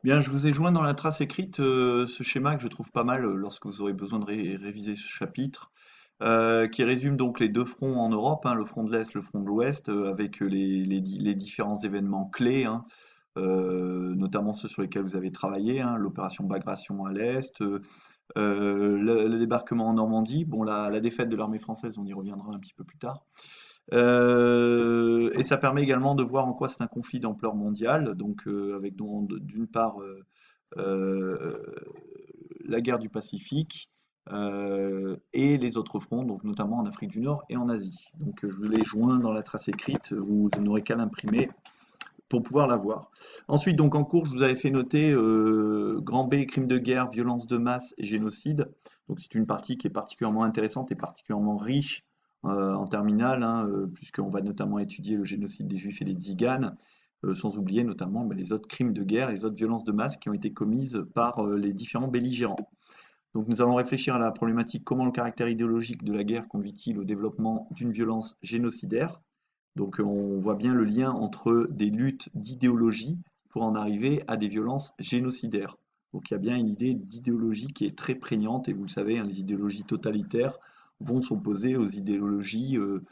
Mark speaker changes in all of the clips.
Speaker 1: Bien, je vous ai joint dans la trace écrite ce schéma que je trouve pas mal lorsque vous aurez besoin de réviser ce chapitre, qui résume donc les deux fronts en Europe, hein, le front de l'Est, le front de l'Ouest, avec les différents événements clés, hein, notamment ceux sur lesquels vous avez travaillé, hein, l'opération Bagration à l'Est, le débarquement en Normandie, bon, la défaite de l'armée française, on y reviendra un petit peu plus tard. Et ça permet également de voir en quoi c'est un conflit d'ampleur mondiale, donc avec d'une part euh, la guerre du Pacifique et les autres fronts, donc notamment en Afrique du Nord et en Asie. Donc je les joins dans la trace écrite, vous n'aurez qu'à l'imprimer pour pouvoir la voir. Ensuite, donc en cours, je vous avais fait noter grand B, crimes de guerre, violence de masse et génocide. Donc c'est une partie qui est particulièrement intéressante et particulièrement riche en terminale, hein, puisqu'on va notamment étudier le génocide des Juifs et des Tziganes, sans oublier notamment les autres crimes de guerre, les autres violences de masse qui ont été commises par les différents belligérants. Donc nous allons réfléchir à la problématique comment le caractère idéologique de la guerre conduit-il au développement d'une violence génocidaire. Donc on voit bien le lien entre des luttes d'idéologie pour en arriver à des violences génocidaires. Donc il y a bien une idée d'idéologie qui est très prégnante et vous le savez, hein, les idéologies totalitaires vont s'opposer aux idéologies euh,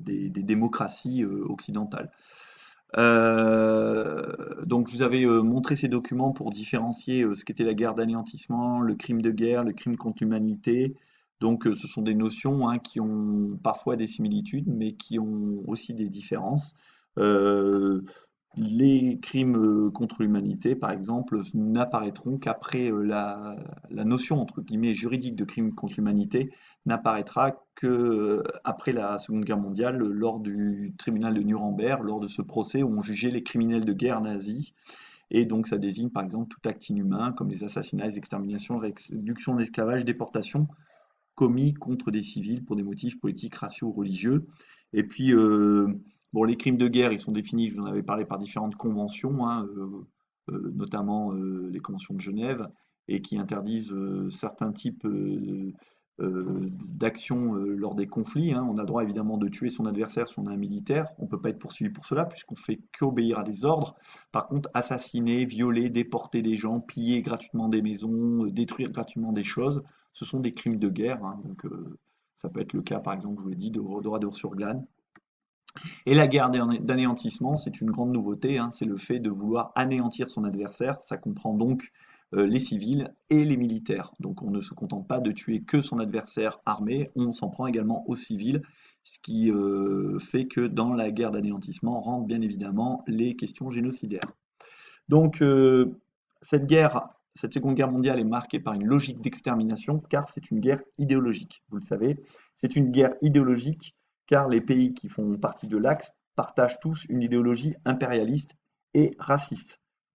Speaker 1: des démocraties occidentales. Donc je vous avais montré ces documents pour différencier ce qu'était la guerre d'anéantissement, le crime de guerre, le crime contre l'humanité. Donc ce sont des notions, hein, qui ont parfois des similitudes, mais qui ont aussi des différences. Euh, les crimes contre l'humanité, par exemple, n'apparaîtront qu'après la notion entre guillemets juridique de crime contre l'humanité n'apparaîtra que après la Seconde Guerre mondiale, lors du tribunal de Nuremberg, lors de ce procès où on jugeait les criminels de guerre nazis. Et donc ça désigne par exemple tout acte inhumain, comme les assassinats, les exterminations, réduction de l'esclavage, déportation, commis contre des civils pour des motifs politiques, raciaux ou religieux. Et puis, bon, les crimes de guerre, ils sont définis, je vous en avais parlé, par différentes conventions, hein, notamment les conventions de Genève, et qui interdisent certains types d'actions lors des conflits, hein. On a le droit évidemment de tuer son adversaire si on est un militaire. On ne peut pas être poursuivi pour cela puisqu'on fait qu'obéir à des ordres. Par contre, assassiner, violer, déporter des gens, piller gratuitement des maisons, détruire gratuitement des choses, ce sont des crimes de guerre, hein. Donc ça peut être le cas, par exemple, je vous l'ai dit, de Radour-sur-Glane. Et la guerre d'anéantissement, c'est une grande nouveauté, hein, c'est le fait de vouloir anéantir son adversaire. Ça comprend donc les civils et les militaires. Donc on ne se contente pas de tuer que son adversaire armé, on s'en prend également aux civils, ce qui fait que dans la guerre d'anéantissement rentrent bien évidemment les questions génocidaires. Donc cette Seconde Guerre mondiale est marquée par une logique d'extermination car c'est une guerre idéologique. Vous le savez, c'est une guerre idéologique car les pays qui font partie de l'Axe partagent tous une idéologie impérialiste et raciste.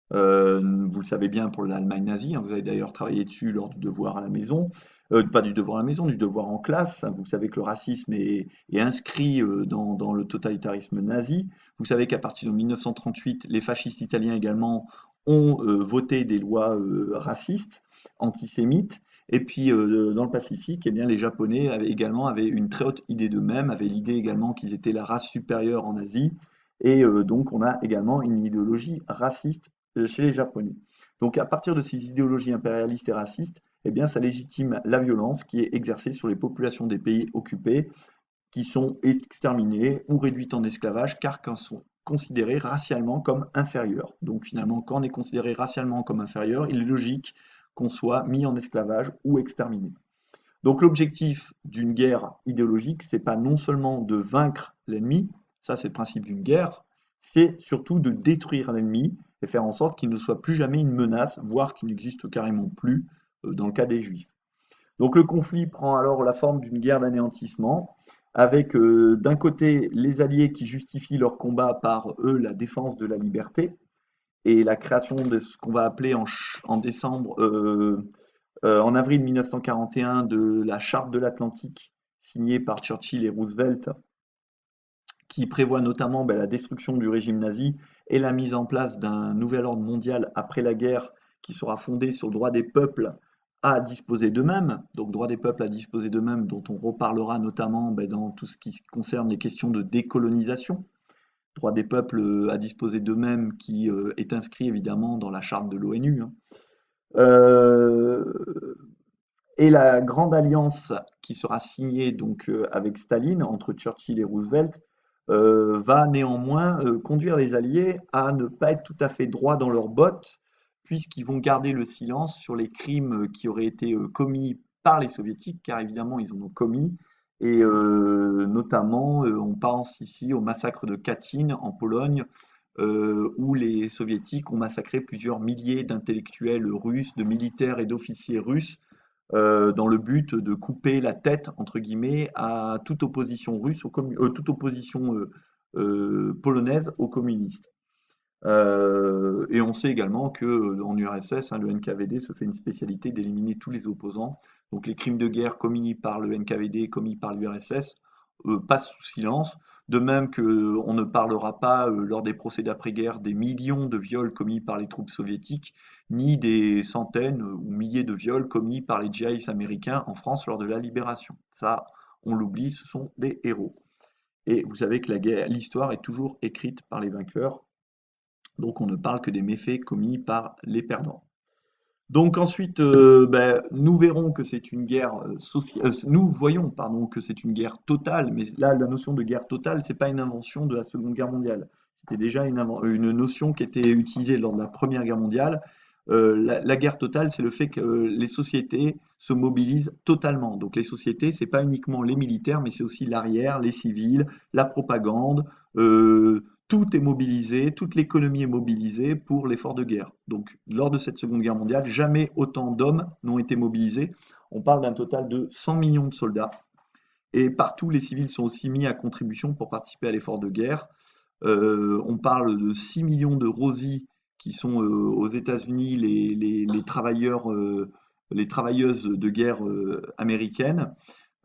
Speaker 1: Vous le savez bien pour l'Allemagne nazie, hein, vous avez d'ailleurs travaillé dessus lors du devoir à la maison, pas du devoir à la maison, du devoir en classe, hein. Vous savez que le racisme est inscrit dans le totalitarisme nazi. Vous savez qu'à partir de 1938, les fascistes italiens également ont voté des lois racistes, antisémites. Et puis dans le Pacifique, eh bien, les Japonais avaient une très haute idée d'eux-mêmes, avaient l'idée également qu'ils étaient la race supérieure en Asie. Et donc on a également une idéologie raciste chez les Japonais. Donc à partir de ces idéologies impérialistes et racistes, eh bien, ça légitime la violence qui est exercée sur les populations des pays occupés, qui sont exterminées ou réduites en esclavage, car qu'elles sont considérées racialement comme inférieures. Donc finalement, quand on est considéré racialement comme inférieur, il est logique qu'on soit mis en esclavage ou exterminé. Donc l'objectif d'une guerre idéologique, c'est pas non seulement de vaincre l'ennemi, ça c'est le principe d'une guerre, c'est surtout de détruire l'ennemi et faire en sorte qu'il ne soit plus jamais une menace, voire qu'il n'existe carrément plus dans le cas des Juifs. Donc le conflit prend alors la forme d'une guerre d'anéantissement, avec d'un côté les Alliés qui justifient leur combat par eux la défense de la liberté et la création de ce qu'on va appeler en décembre en avril 1941 de la Charte de l'Atlantique signée par Churchill et Roosevelt, qui prévoit notamment la destruction du régime nazi et la mise en place d'un nouvel ordre mondial après la guerre qui sera fondé sur le droit des peuples à disposer d'eux-mêmes, donc droit des peuples à disposer d'eux-mêmes, dont on reparlera notamment dans tout ce qui concerne les questions de décolonisation. droit des peuples à disposer d'eux-mêmes, qui est inscrit évidemment dans la charte de l'ONU, hein. Euh, et la Grande Alliance qui sera signée donc avec Staline entre Churchill et Roosevelt va néanmoins conduire les Alliés à ne pas être tout à fait droits dans leurs bottes, puisqu'ils vont garder le silence sur les crimes qui auraient été commis par les Soviétiques, car évidemment ils en ont commis, et notamment on pense ici au massacre de Katyn en Pologne, où les Soviétiques ont massacré plusieurs milliers d'intellectuels russes, de militaires et d'officiers russes, dans le but de couper la tête, entre guillemets, à toute opposition russe, toute opposition polonaise aux communistes. Et on sait également que en URSS, hein, le NKVD se fait une spécialité d'éliminer tous les opposants. Donc les crimes de guerre commis par le NKVD, commis par l'URSS, passent sous silence. De même qu'on ne parlera pas lors des procès d'après-guerre des millions de viols commis par les troupes soviétiques, ni des centaines ou milliers de viols commis par les GIs américains en France lors de la libération. Ça, on l'oublie, ce sont des héros. Et vous savez que l'histoire est toujours écrite par les vainqueurs, donc on ne parle que des méfaits commis par les perdants. Donc ensuite, nous verrons que c'est une guerre sociale. Nous voyons, pardon, que c'est une guerre totale, mais là, la notion de guerre totale, c'est pas une invention de la Seconde Guerre mondiale. C'était déjà une notion qui était utilisée lors de la Première Guerre mondiale. La guerre totale, c'est le fait que les sociétés se mobilisent totalement. Donc les sociétés, c'est pas uniquement les militaires, mais c'est aussi l'arrière, les civils, la propagande. Tout est mobilisé, toute l'économie est mobilisée pour l'effort de guerre. Donc, lors de cette Seconde Guerre mondiale, jamais autant d'hommes n'ont été mobilisés. On parle d'un total de 100 millions de soldats. Et partout, les civils sont aussi mis à contribution pour participer à l'effort de guerre. On parle de 6 millions de Rosie qui sont aux États-Unis les travailleurs, les travailleuses de guerre américaines.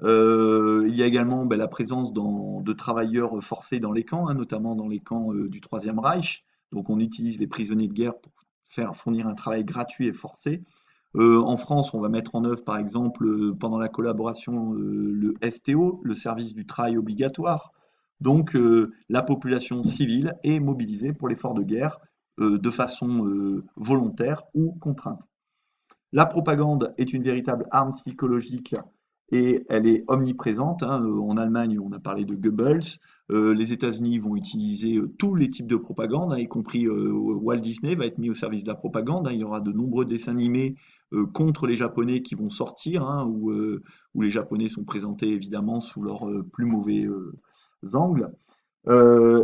Speaker 1: Il y a également la présence de travailleurs forcés dans les camps, hein, notamment dans les camps du Troisième Reich. Donc on utilise les prisonniers de guerre pour fournir un travail gratuit et forcé. En France, on va mettre en œuvre, par exemple, pendant la collaboration, le STO, le service du travail obligatoire. Donc la population civile est mobilisée pour l'effort de guerre de façon volontaire ou contrainte. La propagande est une véritable arme psychologique et elle est omniprésente, hein. En Allemagne, on a parlé de Goebbels. Les États-Unis vont utiliser tous les types de propagande, hein, y compris Walt Disney va être mis au service de la propagande, hein. Il y aura de nombreux dessins animés contre les Japonais qui vont sortir, hein, où les Japonais sont présentés évidemment sous leurs plus mauvais angles.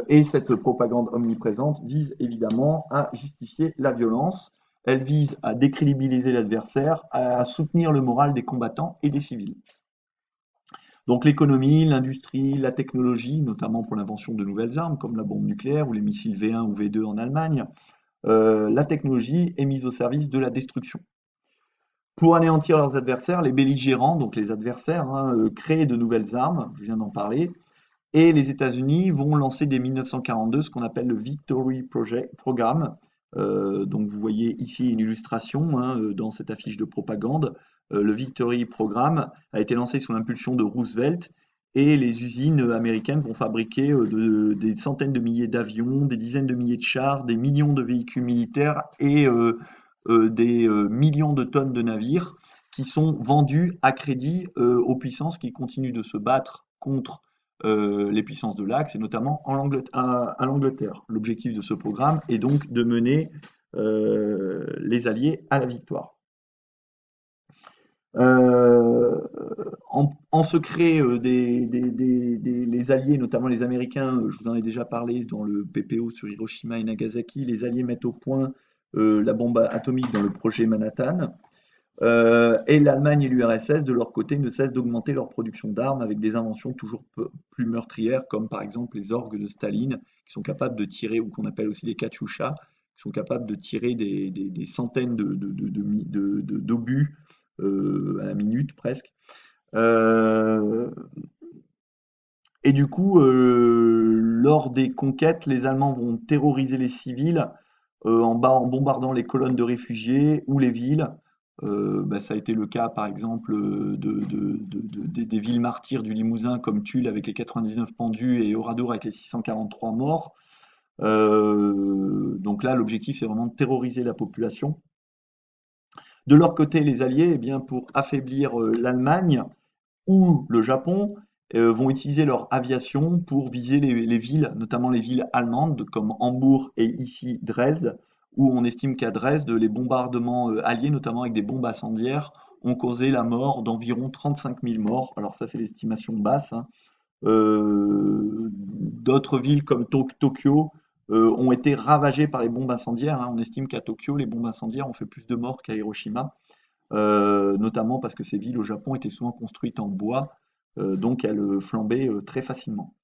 Speaker 1: Et cette propagande omniprésente vise évidemment à justifier la violence. Elle vise à décrédibiliser l'adversaire, à soutenir le moral des combattants et des civils. Donc l'économie, l'industrie, la technologie, notamment pour l'invention de nouvelles armes comme la bombe nucléaire ou les missiles V1 ou V2 en Allemagne, la technologie est mise au service de la destruction. Pour anéantir leurs adversaires, les belligérants, donc les adversaires, hein, créent de nouvelles armes, je viens d'en parler, et les États-Unis vont lancer dès 1942 ce qu'on appelle le Victory Programme. Donc vous voyez ici une illustration, hein, dans cette affiche de propagande. Le Victory Programme a été lancé sous l'impulsion de Roosevelt et les usines américaines vont fabriquer des centaines de milliers d'avions, des dizaines de milliers de chars, des millions de véhicules militaires et des millions de tonnes de navires qui sont vendus à crédit aux puissances qui continuent de se battre contre les puissances de l'Axe, et notamment à l'Angleterre. L'objectif de ce programme est donc de mener les Alliés à la victoire. En secret, les Alliés, notamment les Américains, je vous en ai déjà parlé dans le PPO sur Hiroshima et Nagasaki, les Alliés mettent au point la bombe atomique dans le projet Manhattan. Et l'Allemagne et l'URSS, de leur côté, ne cessent d'augmenter leur production d'armes avec des inventions toujours plus meurtrières, comme par exemple les orgues de Staline, qui sont capables de tirer, ou qu'on appelle aussi les Katyusha, qui sont capables de tirer des centaines d'obus à la minute presque. Et du coup, lors des conquêtes, les Allemands vont terroriser les civils en bombardant les colonnes de réfugiés ou les villes. Ça a été le cas, par exemple, des villes martyrs du Limousin comme Tulle avec les 99 pendus et Oradour avec les 643 morts. Donc là, l'objectif, c'est vraiment de terroriser la population. De leur côté, les Alliés, eh bien, pour affaiblir l'Allemagne ou le Japon, vont utiliser leur aviation pour viser les villes, notamment les villes allemandes comme Hambourg et ici Dresde, où on estime qu'à Dresde, les bombardements alliés, notamment avec des bombes incendiaires, ont causé la mort d'environ 35 000 morts. Alors ça, c'est l'estimation basse, hein. D'autres villes comme Tokyo ont été ravagées par les bombes incendiaires, hein. On estime qu'à Tokyo, les bombes incendiaires ont fait plus de morts qu'à Hiroshima, notamment parce que ces villes au Japon étaient souvent construites en bois, donc elles flambaient très facilement.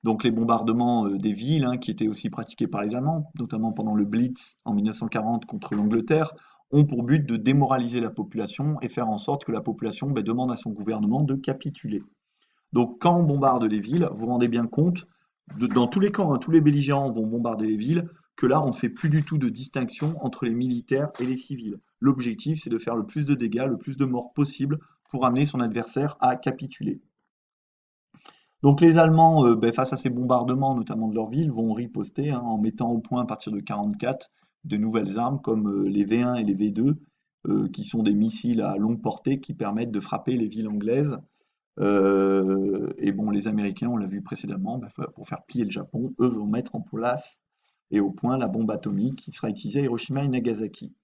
Speaker 1: Donc les bombardements des villes, hein, qui étaient aussi pratiqués par les Allemands, notamment pendant le Blitz en 1940 contre l'Angleterre, ont pour but de démoraliser la population et faire en sorte que la population demande à son gouvernement de capituler. Donc quand on bombarde les villes, vous vous rendez bien compte, dans tous les camps, hein, tous les belligérants vont bombarder les villes, que là on ne fait plus du tout de distinction entre les militaires et les civils. L'objectif, c'est de faire le plus de dégâts, le plus de morts possible pour amener son adversaire à capituler. Donc les Allemands, face à ces bombardements, notamment de leur ville, vont riposter, hein, en mettant au point à partir de 1944 de nouvelles armes comme les V1 et les V2, qui sont des missiles à longue portée qui permettent de frapper les villes anglaises. Et bon, les Américains, on l'a vu précédemment, pour faire plier le Japon, eux vont mettre en place et au point la bombe atomique qui sera utilisée à Hiroshima et Nagasaki.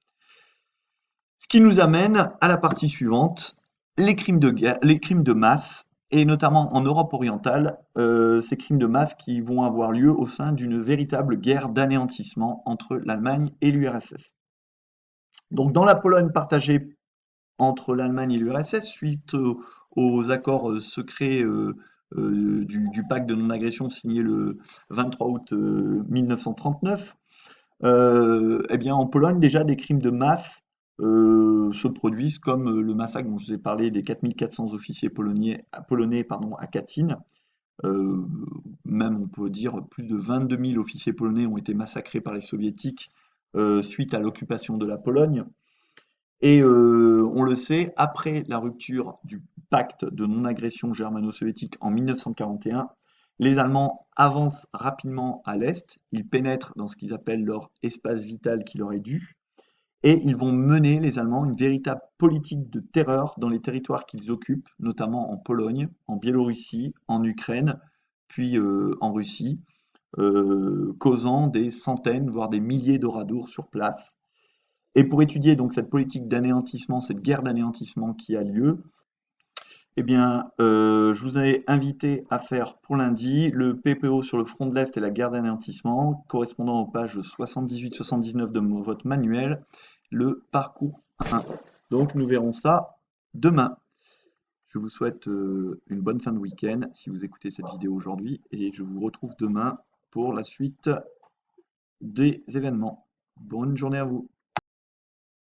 Speaker 1: Ce qui nous amène à la partie suivante, les crimes de guerre, les crimes de masse, et notamment en Europe orientale, ces crimes de masse qui vont avoir lieu au sein d'une véritable guerre d'anéantissement entre l'Allemagne et l'URSS. Donc dans la Pologne partagée entre l'Allemagne et l'URSS, suite aux accords secrets du pacte de non-agression signé le 23 août 1939, eh bien, en Pologne, déjà, des crimes de masse se produisent, comme le massacre dont je vous ai parlé des 4400 officiers polonais pardon, à Katyn. Euh, Même, on peut dire, plus de 22 000 officiers polonais ont été massacrés par les soviétiques suite à l'occupation de la Pologne. Et on le sait, après la rupture du pacte de non-agression germano-soviétique en 1941, les Allemands avancent rapidement à l'est, ils pénètrent dans ce qu'ils appellent leur espace vital qui leur est dû, et ils vont mener, les Allemands, une véritable politique de terreur dans les territoires qu'ils occupent, notamment en Pologne, en Biélorussie, en Ukraine, puis en Russie, causant des centaines, voire des milliers de radours sur place. Et pour étudier donc cette politique d'anéantissement, cette guerre d'anéantissement qui a lieu, eh bien, je vous ai invité à faire pour lundi le PPO sur le front de l'Est et la guerre d'anéantissement, correspondant aux pages 78-79 de votre manuel, le parcours 1. Donc nous verrons ça demain. Je vous souhaite une bonne fin de week-end si vous écoutez cette vidéo aujourd'hui et je vous retrouve demain pour la suite des événements. Bonne journée à vous.